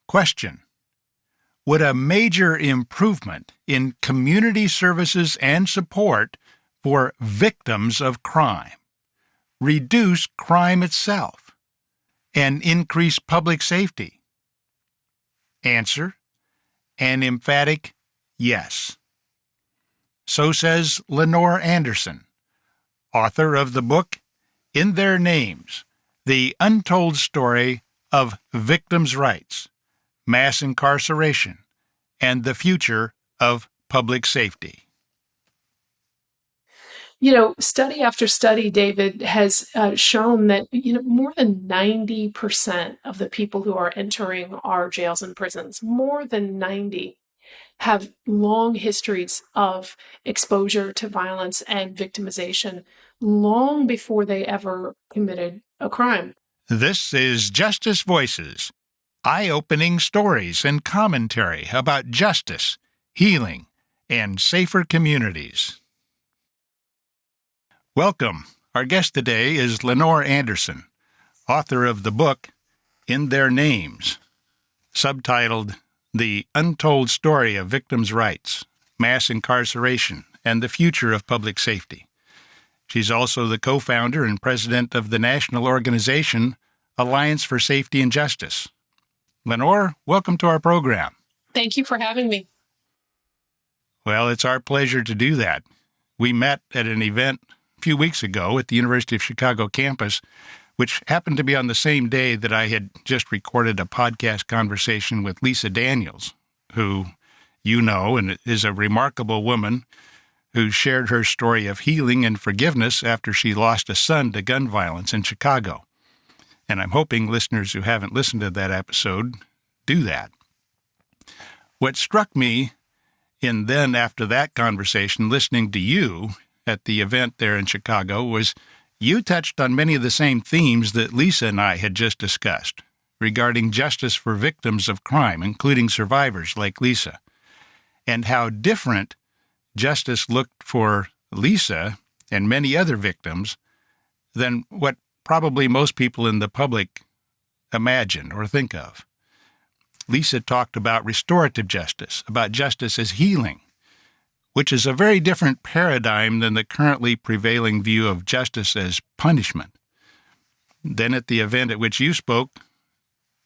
Question: would a major improvement in community services and support for victims of crime reduce crime itself and increase public safety? Answer: an emphatic yes. So says Lenore Anderson, author of the book In Their Names, The Untold Story of Victims' Rights, Mass Incarceration, and the Future of Public Safety. Study after study, David, has shown that, more than 90% of the people who are entering our jails and prisons, more than 90, have long histories of exposure to violence and victimization long before they ever committed a crime. This is Justice Voices, eye-opening stories and commentary about justice, healing, and safer communities. Welcome. Our guest today is Lenore Anderson, author of the book In Their Names, subtitled The Untold Story of Victims' Rights, Mass Incarceration, and the Future of Public Safety. She's also the co-founder and president of the national organization Alliance for Safety and Justice. Lenore, welcome to our program. Thank you for having me. Well, it's our pleasure to do that. We met at an event a few weeks ago at the University of Chicago campus, which happened to be on the same day that I had just recorded a podcast conversation with Lisa Daniels, who you know and is a remarkable woman who shared her story of healing and forgiveness after she lost a son to gun violence in Chicago. And I'm hoping listeners who haven't listened to that episode do that. What struck me after that conversation, listening to you at the event there in Chicago, was you touched on many of the same themes that Lisa and I had just discussed regarding justice for victims of crime, including survivors like Lisa, and how different justice looked for Lisa and many other victims than what probably most people in the public imagine or think of. Lisa talked about restorative justice, about justice as healing, which is a very different paradigm than the currently prevailing view of justice as punishment. Then at the event at which you spoke,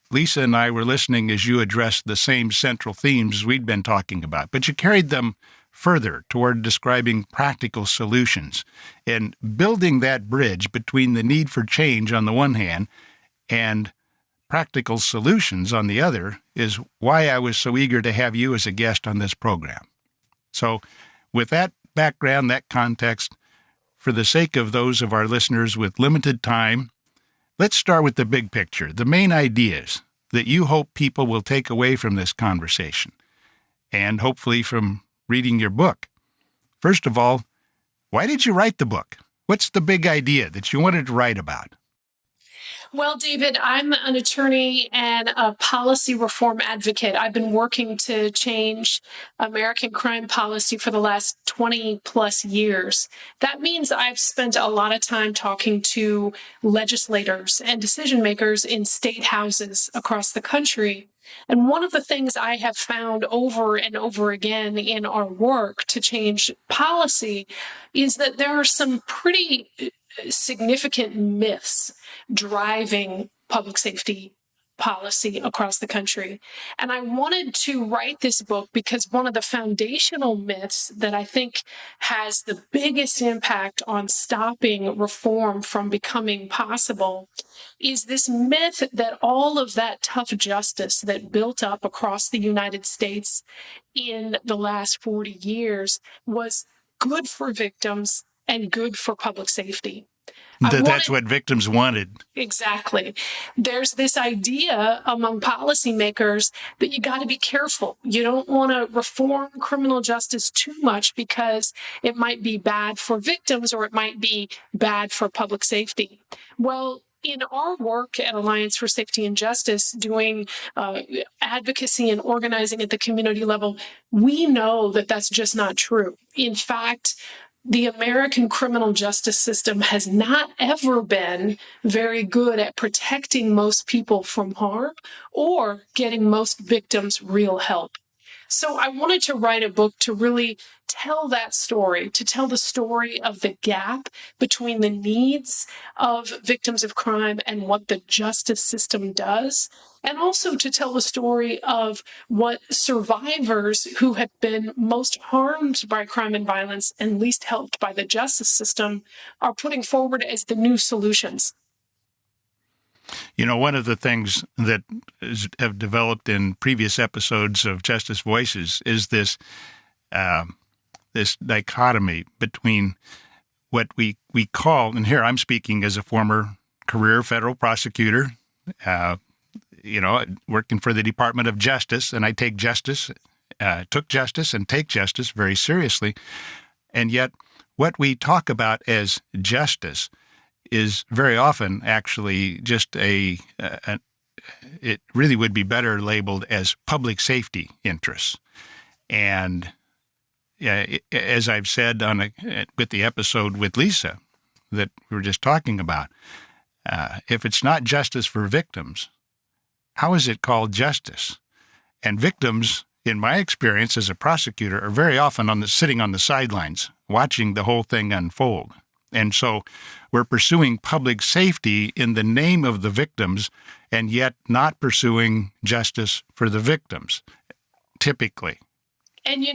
Lisa and I were listening as you addressed the same central themes we'd been talking about, but you carried them further toward describing practical solutions and building that bridge between the need for change on the one hand and practical solutions on the other is why I was so eager to have you as a guest on this program. So with that background, that context, for the sake of those of our listeners with limited time, let's start with the big picture, the main ideas that you hope people will take away from this conversation, and hopefully from reading your book. First of all, why did you write the book? What's the big idea that you wanted to write about? Well, David, I'm an attorney and a policy reform advocate. I've been working to change American crime policy for the last 20 plus years. That means I've spent a lot of time talking to legislators and decision makers in state houses across the country. And one of the things I have found over and over again in our work to change policy is that there are some pretty significant myths driving public safety policy across the country. And I wanted to write this book because one of the foundational myths that I think has the biggest impact on stopping reform from becoming possible is this myth that all of that tough justice that built up across the United States in the last 40 years was good for victims and good for public safety. That's what victims wanted. Exactly. There's this idea among policymakers that you got to be careful. You don't want to reform criminal justice too much because it might be bad for victims or it might be bad for public safety. Well, in our work at Alliance for Safety and Justice, doing advocacy and organizing at the community level, we know that that's just not true. In fact, the American criminal justice system has not ever been very good at protecting most people from harm or getting most victims real help. So I wanted to write a book to really tell that story, to tell the story of the gap between the needs of victims of crime and what the justice system does, and also to tell the story of what survivors who have been most harmed by crime and violence and least helped by the justice system are putting forward as the new solutions. You know, one of the things that have developed in previous episodes of Justice Voices is this this dichotomy between what we call, and here I'm speaking as a former career federal prosecutor, working for the Department of Justice, and I took justice and take justice very seriously. And yet what we talk about as justice is very often actually just it really would be better labeled as public safety interests. And as I've said with the episode with Lisa that we were just talking about, if it's not justice for victims, how is it called justice? And victims, in my experience as a prosecutor, are very often sitting on the sidelines, watching the whole thing unfold. And so we're pursuing public safety in the name of the victims and yet not pursuing justice for the victims, typically. And,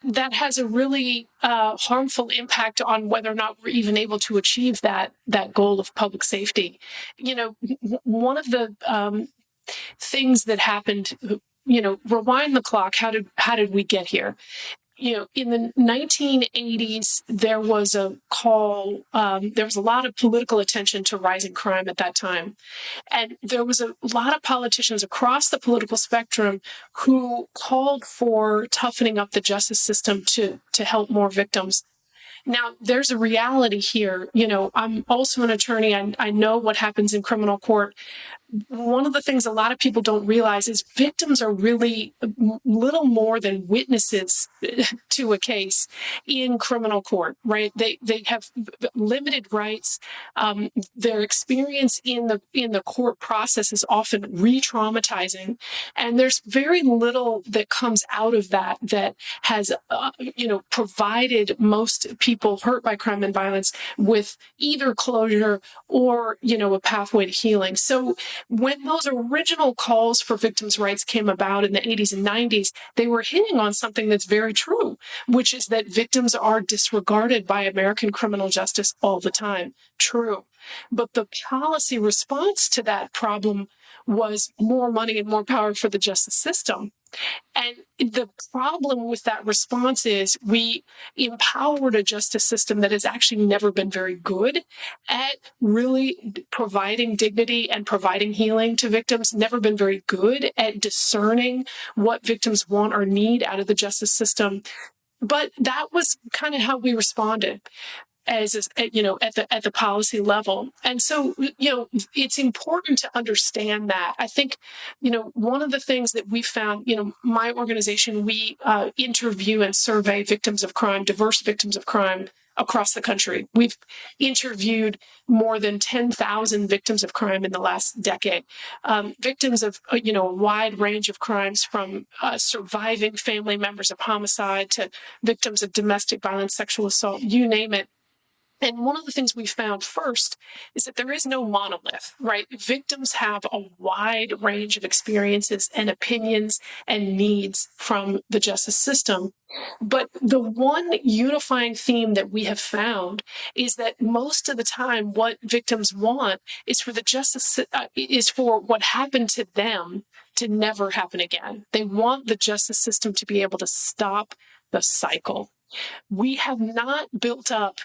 that has a really harmful impact on whether or not we're even able to achieve that goal of public safety. One of the things that happened, rewind the clock, how did we get here? In the 1980s, there was a call, there was a lot of political attention to rising crime at that time. And there was a lot of politicians across the political spectrum who called for toughening up the justice system to help more victims. Now, there's a reality here. I'm also an attorney. I know what happens in criminal court. One of the things a lot of people don't realize is victims are really little more than witnesses to a case in criminal court, right? They have limited rights. Their experience in the court process is often re-traumatizing, and there's very little that comes out of that has provided most people hurt by crime and violence with either closure or a pathway to healing. So when those original calls for victims' rights came about in the 80s and 90s, they were hitting on something that's very true, which is that victims are disregarded by American criminal justice all the time. True. But the policy response to that problem was more money and more power for the justice system. And the problem with that response is we empowered a justice system that has actually never been very good at really providing dignity and providing healing to victims, never been very good at discerning what victims want or need out of the justice system. But that was kind of how we responded at the policy level. And so, it's important to understand that. I think, one of the things that we found, my organization, we interview and survey victims of crime, diverse victims of crime across the country. We've interviewed more than 10,000 victims of crime in the last decade, victims of, a wide range of crimes, from surviving family members of homicide to victims of domestic violence, sexual assault, you name it. And one of the things we found first is that there is no monolith, right? Victims have a wide range of experiences and opinions and needs from the justice system. But the one unifying theme that we have found is that most of the time what victims want is for for what happened to them to never happen again. They want the justice system to be able to stop the cycle. We have not built up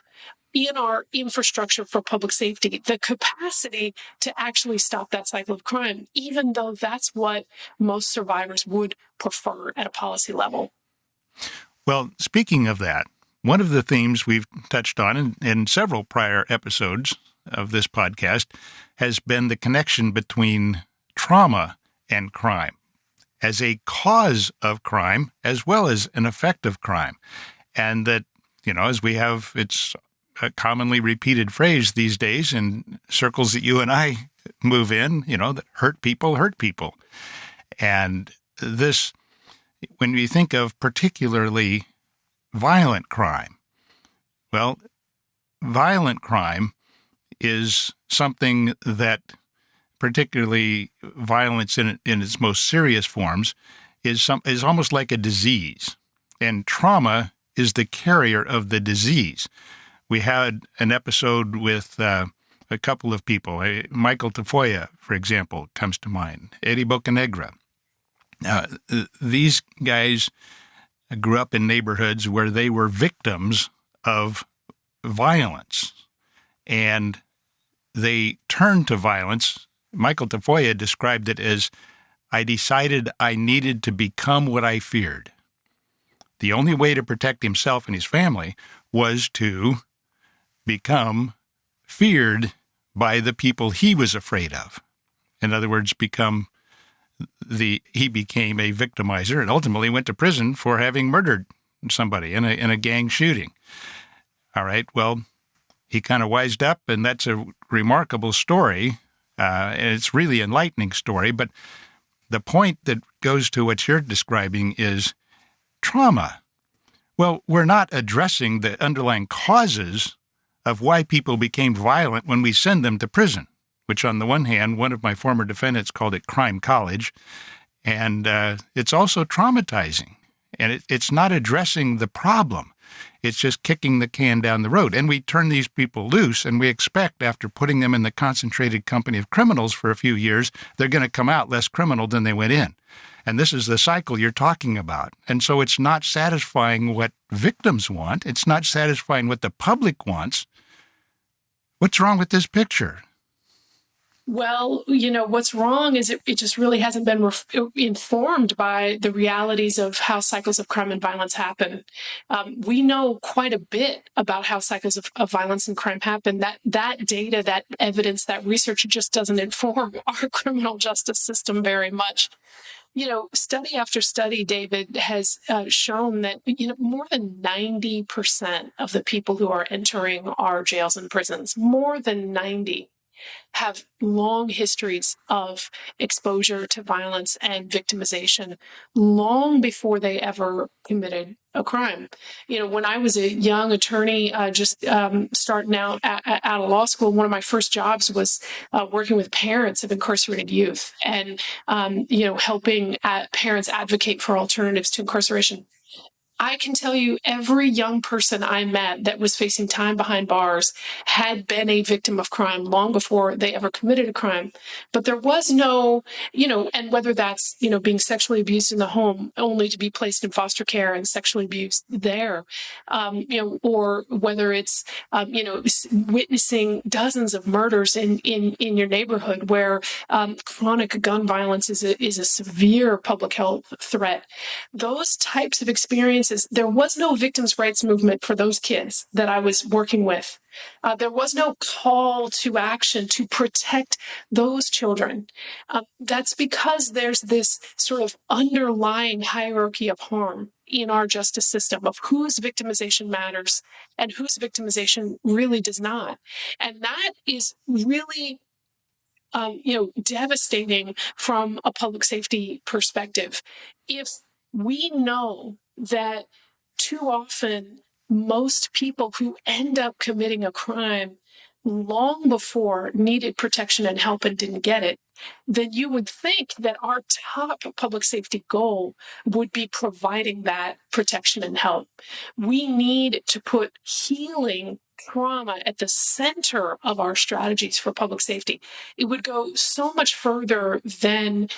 in our infrastructure for public safety the capacity to actually stop that cycle of crime, even though that's what most survivors would prefer at a policy level. Well, speaking of that, one of the themes we've touched on in several prior episodes of this podcast has been the connection between trauma and crime as a cause of crime as well as an effect of crime. And that as we have, it's a commonly repeated phrase these days in circles that you and I move in, that hurt people hurt people. And this, when we think of particularly violent crime, well, violent crime is something that, particularly violence in its most serious forms, is almost like a disease. And trauma is the carrier of the disease. We had an episode with a couple of people. Michael Tafoya, for example, comes to mind. Eddie Bocanegra. These guys grew up in neighborhoods where they were victims of violence, and they turned to violence. Michael Tafoya described it as, I decided I needed to become what I feared. The only way to protect himself and his family was to become feared by the people he was afraid of. In other words, he became a victimizer and ultimately went to prison for having murdered somebody in a gang shooting. All right, well, he kind of wised up, and that's a remarkable story, and it's really an enlightening story. But the point that goes to what you're describing is trauma. Well, we're not addressing the underlying causes of why people became violent when we send them to prison, which on the one hand, one of my former defendants called it crime college, and it's also traumatizing. And it's not addressing the problem. It's just kicking the can down the road. And we turn these people loose, and we expect after putting them in the concentrated company of criminals for a few years, they're going to come out less criminal than they went in. And this is the cycle you're talking about. And so it's not satisfying what victims want. It's not satisfying what the public wants. What's wrong with this picture? Well, what's wrong is it just really hasn't been informed by the realities of how cycles of crime and violence happen. We know quite a bit about how cycles of violence and crime happen. That data, that evidence, that research just doesn't inform our criminal justice system very much. Study after study, David, has shown that, more than 90% of the people who are entering our jails and prisons, more than 90, have long histories of exposure to violence and victimization long before they ever committed a crime. When I was a young attorney, just starting out of law school, one of my first jobs was working with parents of incarcerated youth and, helping parents advocate for alternatives to incarceration. I can tell you every young person I met that was facing time behind bars had been a victim of crime long before they ever committed a crime. But there was no, and whether that's, being sexually abused in the home only to be placed in foster care and sexually abused there, or whether it's, witnessing dozens of murders in your neighborhood where chronic gun violence is a severe public health threat. Those types of experiences, there was no victims' rights movement for those kids that I was working with. There was no call to action to protect those children. That's because there's this sort of underlying hierarchy of harm in our justice system of whose victimization matters and whose victimization really does not. And that is really devastating from a public safety perspective. If we know that too often most people who end up committing a crime long before needed protection and help and didn't get it, then you would think that our top public safety goal would be providing that protection and help. We need to put healing trauma at the center of our strategies for public safety. It would go so much further than,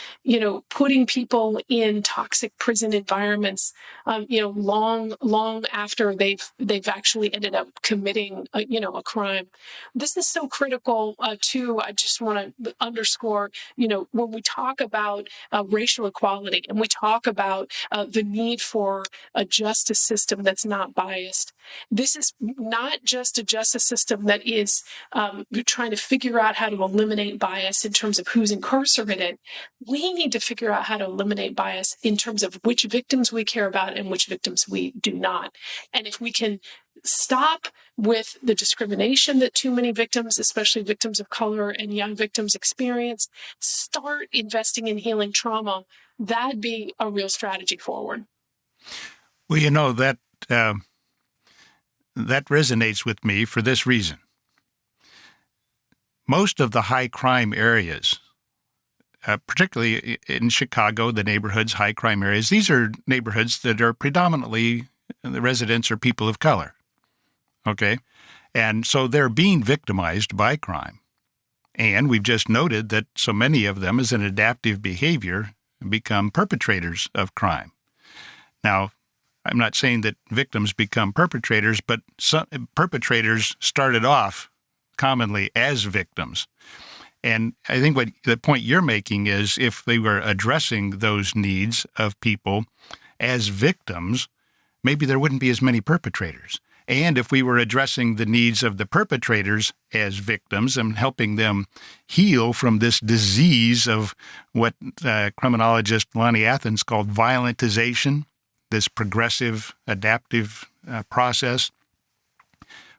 putting people in toxic prison environments, long after they've actually ended up committing, a crime. This is so critical too. I just want to underscore, when we talk about racial equality and we talk about the need for a justice system that's not biased, this is not just a justice system that is trying to figure out how to eliminate bias in terms of who's incarcerated. We need to figure out how to eliminate bias in terms of which victims we care about and which victims we do not. And if we can Stop with the discrimination that too many victims, especially victims of color and young victims, experience. Start investing in healing trauma. That'd be a real strategy forward. Well, that resonates with me for this reason. Most of the high crime areas, particularly in Chicago, the neighborhoods, high crime areas, these are neighborhoods that are predominantly, the residents are people of color. Okay? And so they're being victimized by crime. And we've just noted that so many of them, as an adaptive behavior, become perpetrators of crime. Now, I'm not saying that victims become perpetrators, but some perpetrators started off commonly as victims. And I think what the point you're making is if they were addressing those needs of people as victims, maybe there wouldn't be as many perpetrators. And if we were addressing the needs of the perpetrators as victims and helping them heal from this disease of what criminologist Lonnie Athens called violentization, this progressive adaptive process,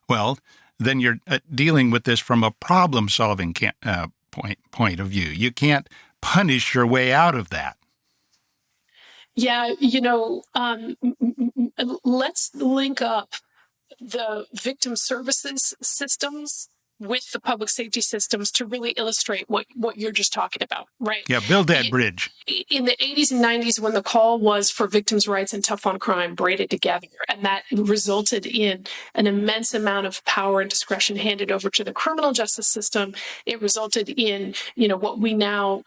well, then you're dealing with this from a problem-solving point of view. You can't punish your way out of that. Yeah, let's link up the victim services systems with the public safety systems to really illustrate what you're just talking about, right? Yeah, build that bridge. In the 80s and 90s, when the call was for victims' rights and tough on crime braided together, and that resulted in an immense amount of power and discretion handed over to the criminal justice system, it resulted in, what we now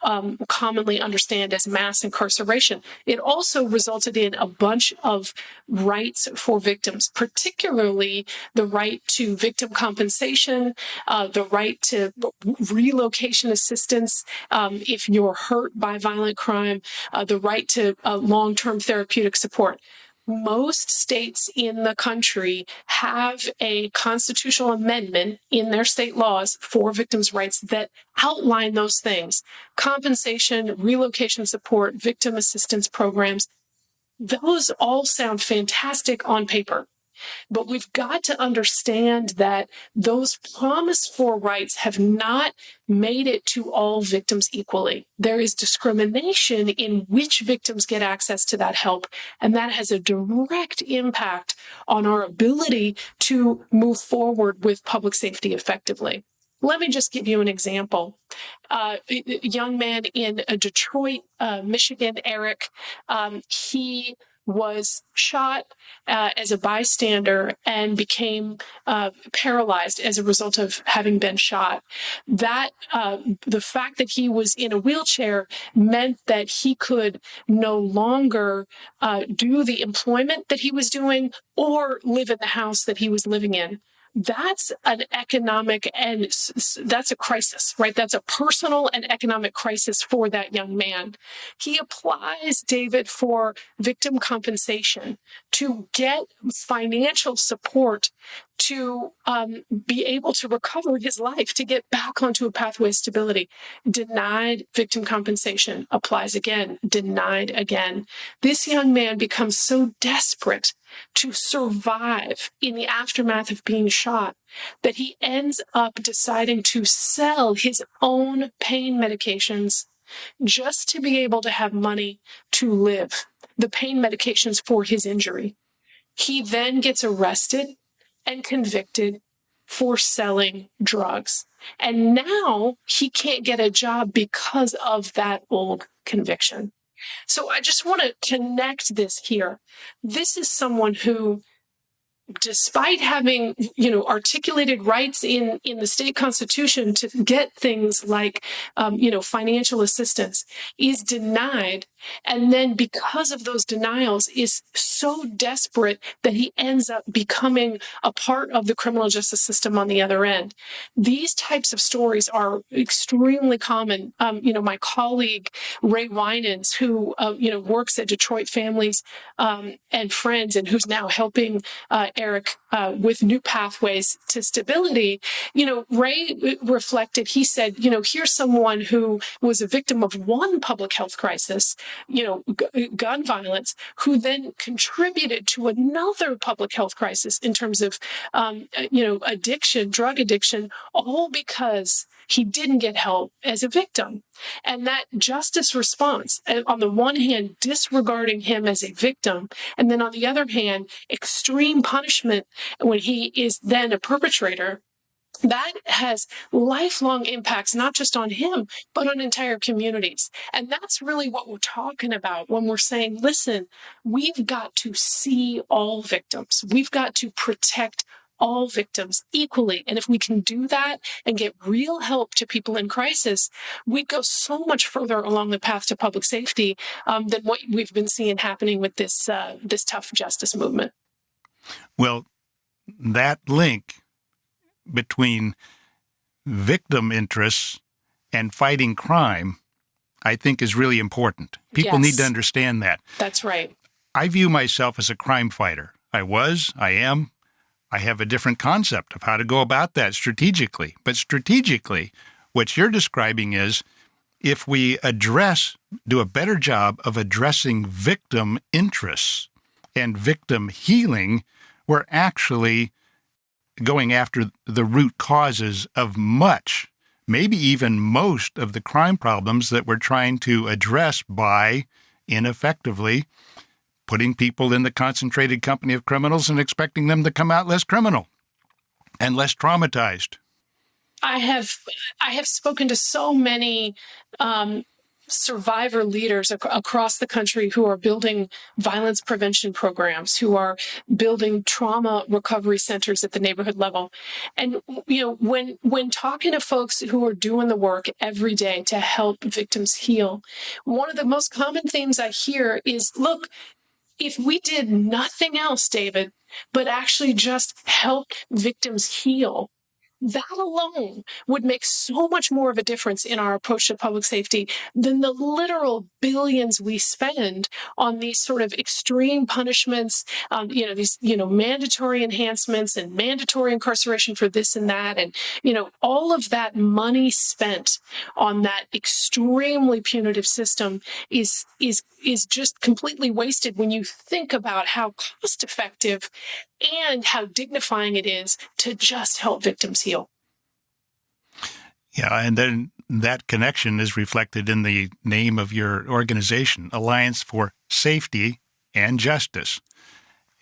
commonly understand as mass incarceration. It also resulted in a bunch of rights for victims, particularly the right to victim compensation, the right to relocation assistance if you're hurt by violent crime, the right to long-term therapeutic support. Most states in the country have a constitutional amendment in their state laws for victims' rights that outline those things: compensation, relocation support, victim assistance programs. Those all sound fantastic on paper. But we've got to understand that those promised for rights have not made it to all victims equally. There is discrimination in which victims get access to that help, and that has a direct impact on our ability to move forward with public safety effectively. Let me just give you an example. A young man in Detroit, Michigan, Eric, he was shot as a bystander and became paralyzed as a result of having been shot. That the fact that he was in a wheelchair meant that he could no longer do the employment that he was doing or live in the house that he was living in. That's an economic and that's a crisis, right? That's a personal and economic crisis for that young man. He applies, David, for victim compensation to get financial support to be able to recover his life, to get back onto a pathway of stability. Denied victim compensation, applies again, denied again. This young man becomes so desperate to survive in the aftermath of being shot that he ends up deciding to sell his own pain medications just to be able to have money to live, the pain medications for his injury. He then gets arrested and convicted for selling drugs. And now he can't get a job because of that old conviction. So I just want to connect this here. This is someone who, despite having, articulated rights in the state constitution to get things like, financial assistance, is denied. And then because of those denials is so desperate that he ends up becoming a part of the criminal justice system on the other end. These types of stories are extremely common. My colleague, Ray Winans, who, works at Detroit Families and Friends, and who's now helping Eric with new pathways to stability, Ray reflected, he said, here's someone who was a victim of one public health crisis, gun violence, who then contributed to another public health crisis in terms of, addiction, drug addiction, all because he didn't get help as a victim. And that justice response, on the one hand, disregarding him as a victim, and then on the other hand, extreme punishment when he is then a perpetrator, that has lifelong impacts, not just on him, but on entire communities. And that's really what we're talking about when we're saying, listen, we've got to see all victims. We've got to protect all victims equally. And if we can do that and get real help to people in crisis, we go so much further along the path to public safety than what we've been seeing happening with this tough justice movement. Well, that link between victim interests and fighting crime, I think, is really important. People need to understand that. That's right. I view myself as a crime fighter. I am. I have a different concept of how to go about that strategically. But strategically, what you're describing is if we do a better job of addressing victim interests and victim healing, we're actually going after the root causes of much, maybe even most of the crime problems that we're trying to address by, ineffectively, putting people in the concentrated company of criminals and expecting them to come out less criminal and less traumatized. I have spoken to so many survivor leaders across the country who are building violence prevention programs, who are building trauma recovery centers at the neighborhood level. And, when talking to folks who are doing the work every day to help victims heal, one of the most common themes I hear is, look, if we did nothing else, David, but actually just helped victims heal, that alone would make so much more of a difference in our approach to public safety than the literal billions we spend on these sort of extreme punishments, these, mandatory enhancements and mandatory incarceration for this and that. And, all of that money spent on that extremely punitive system is just completely wasted when you think about how cost effective and how dignifying it is to just help victims heal. Yeah, and then that connection is reflected in the name of your organization, Alliance for Safety and Justice.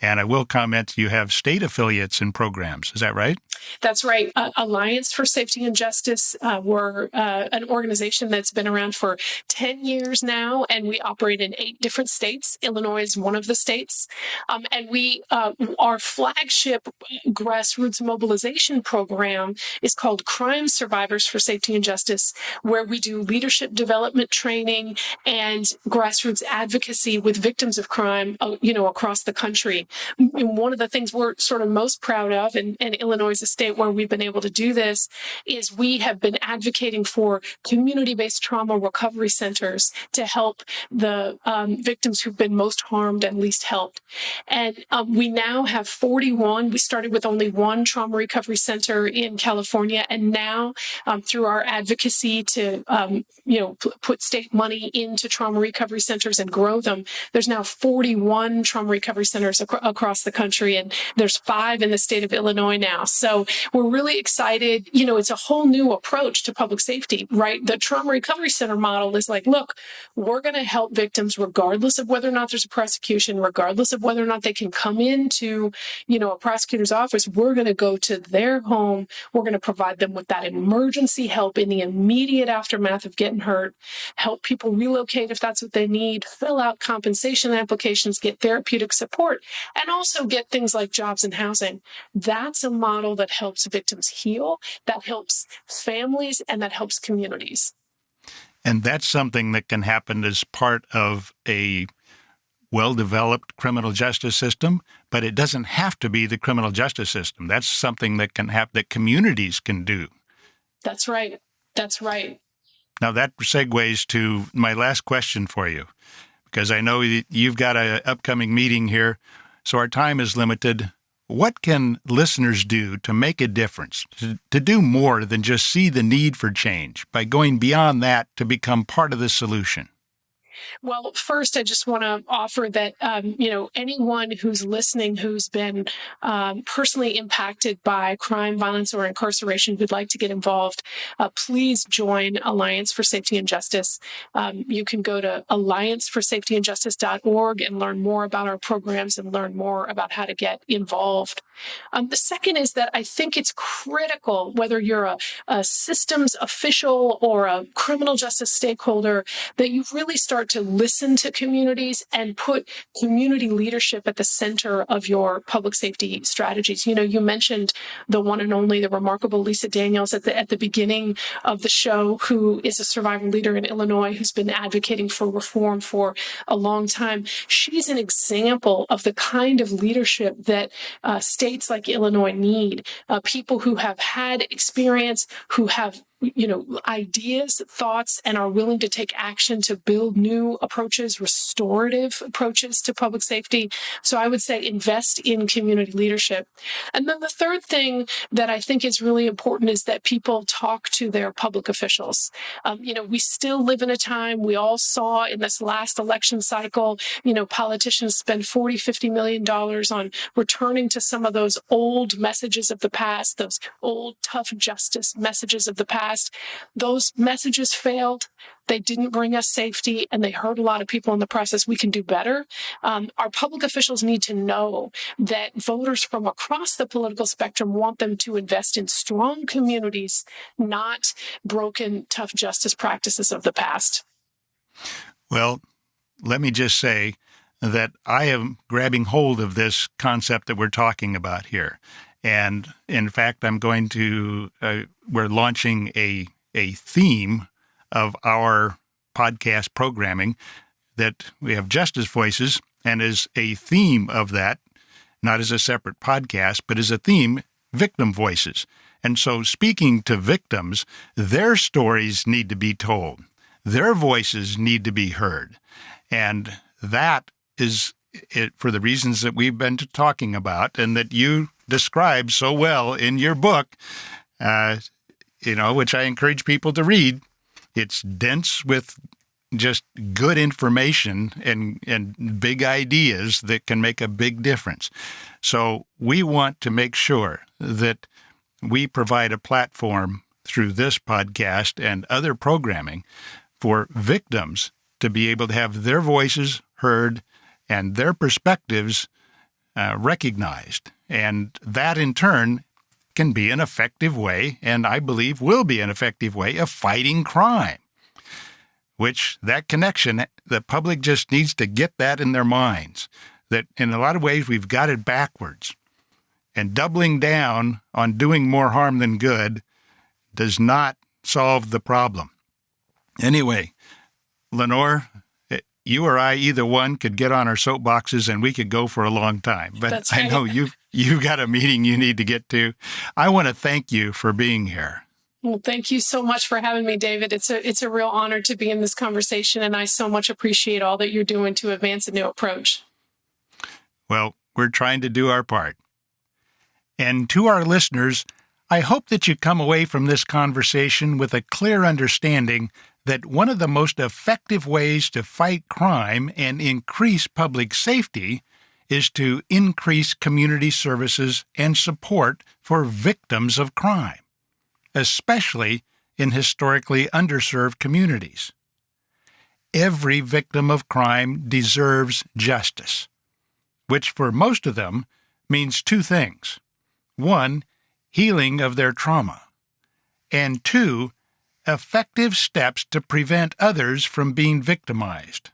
And I will comment, you have state affiliates and programs. Is that right? That's right. Alliance for Safety and Justice. We're an organization that's been around for 10 years now, and we operate in 8 different states. Illinois is one of the states. And our flagship grassroots mobilization program is called Crime Survivors for Safety and Justice, where we do leadership development training and grassroots advocacy with victims of crime, across the country. And one of the things we're sort of most proud of, and Illinois is a state where we've been able to do this, is we have been advocating for community-based trauma recovery centers to help the victims who've been most harmed and least helped. And we now have 41. We started with only one trauma recovery center in California, and now through our advocacy to put state money into trauma recovery centers and grow them, there's now 41 trauma recovery centers across the country, and there's 5 in the state of Illinois now. So we're really excited. It's a whole new approach to public safety, right? The trauma recovery center model is like, look, we're going to help victims regardless of whether or not there's a prosecution, regardless of whether or not they can come into, a prosecutor's office. We're going to go to their home. We're going to provide them with that emergency help in the immediate aftermath of getting hurt, help people relocate if that's what they need, fill out compensation applications, get therapeutic support, and also get things like jobs and housing. That's a model that helps victims heal, that helps families, and that helps communities. And that's something that can happen as part of a well-developed criminal justice system, but it doesn't have to be the criminal justice system. That's something that that communities can do. That's right. That's right. Now that segues to my last question for you, because I know you've got an upcoming meeting here, so our time is limited. what can listeners do to make a difference, to do more than just see the need for change by going beyond that to become part of the solution? Well, first, I just want to offer that, anyone who's listening who's been personally impacted by crime, violence, or incarceration who'd like to get involved, please join Alliance for Safety and Justice. You can go to allianceforsafetyandjustice.org and learn more about our programs and learn more about how to get involved. The second is that I think it's critical, whether you're a systems official or a criminal justice stakeholder, that you really start to listen to communities and put community leadership at the center of your public safety strategies. You mentioned the one and only, the remarkable Lisa Daniels at the beginning of the show, who is a survivor leader in Illinois who's been advocating for reform for a long time. She's an example of the kind of leadership that states like Illinois need. People who have had experience, who have ideas, thoughts, and are willing to take action to build new approaches, restorative approaches to public safety. So I would say invest in community leadership. And then the third thing that I think is really important is that people talk to their public officials. We still live in a time, we all saw in this last election cycle, politicians spend $40-50 million on returning to some of those old messages of the past, those old tough justice messages of the past. Those messages failed. They didn't bring us safety, and they hurt a lot of people in the process. We can do better. Our public officials need to know that voters from across the political spectrum want them to invest in strong communities, not broken, tough justice practices of the past. Well, let me just say that I am grabbing hold of this concept that we're talking about here. And in fact, we're launching a theme of our podcast programming that we have Justice Voices, and as a theme of that, not as a separate podcast, but as a theme, Victim Voices. And so speaking to victims, their stories need to be told. Their voices need to be heard. And that is it for the reasons that we've been talking about and that you describe so well in your book, which I encourage people to read. It's dense with just good information and big ideas that can make a big difference. So we want to make sure that we provide a platform through this podcast and other programming for victims to be able to have their voices heard and their perspectives recognized. And that, in turn, can be an effective way, and I believe will be an effective way, of fighting crime, which that connection, the public just needs to get that in their minds, that in a lot of ways we've got it backwards. And doubling down on doing more harm than good does not solve the problem. Anyway, Lenore, you or I, either one, could get on our soapboxes and we could go for a long time. But That's right. I know you've got a meeting you need to get to. I want to thank you for being here. Well, thank you so much for having me, David. It's a real honor to be in this conversation, and I so much appreciate all that you're doing to advance a new approach. Well, we're trying to do our part. And to our listeners, I hope that you come away from this conversation with a clear understanding that one of the most effective ways to fight crime and increase public safety is to increase community services and support for victims of crime, especially in historically underserved communities. Every victim of crime deserves justice, which for most of them means two things. One, healing of their trauma, and two, effective steps to prevent others from being victimized,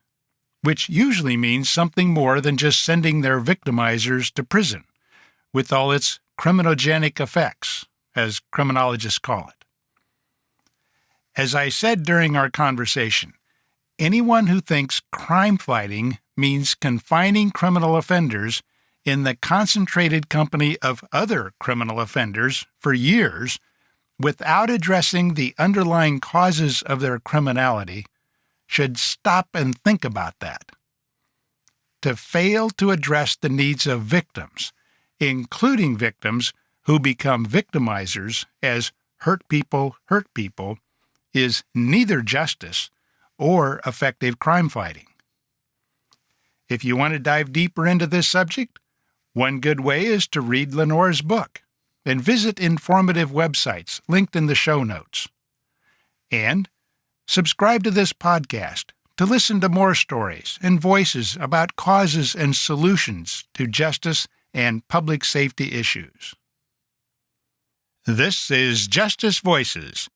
which usually means something more than just sending their victimizers to prison, with all its criminogenic effects, as criminologists call it. As I said during our conversation, anyone who thinks crime fighting means confining criminal offenders in the concentrated company of other criminal offenders for years without addressing the underlying causes of their criminality should stop and think about that. To fail to address the needs of victims including victims who become victimizers as hurt people, is neither justice or effective crime fighting. If you want to dive deeper into this subject, one good way is to read Lenore's book and visit informative websites linked in the show notes. And subscribe to this podcast to listen to more stories and voices about causes and solutions to justice and public safety issues. This is Justice Voices,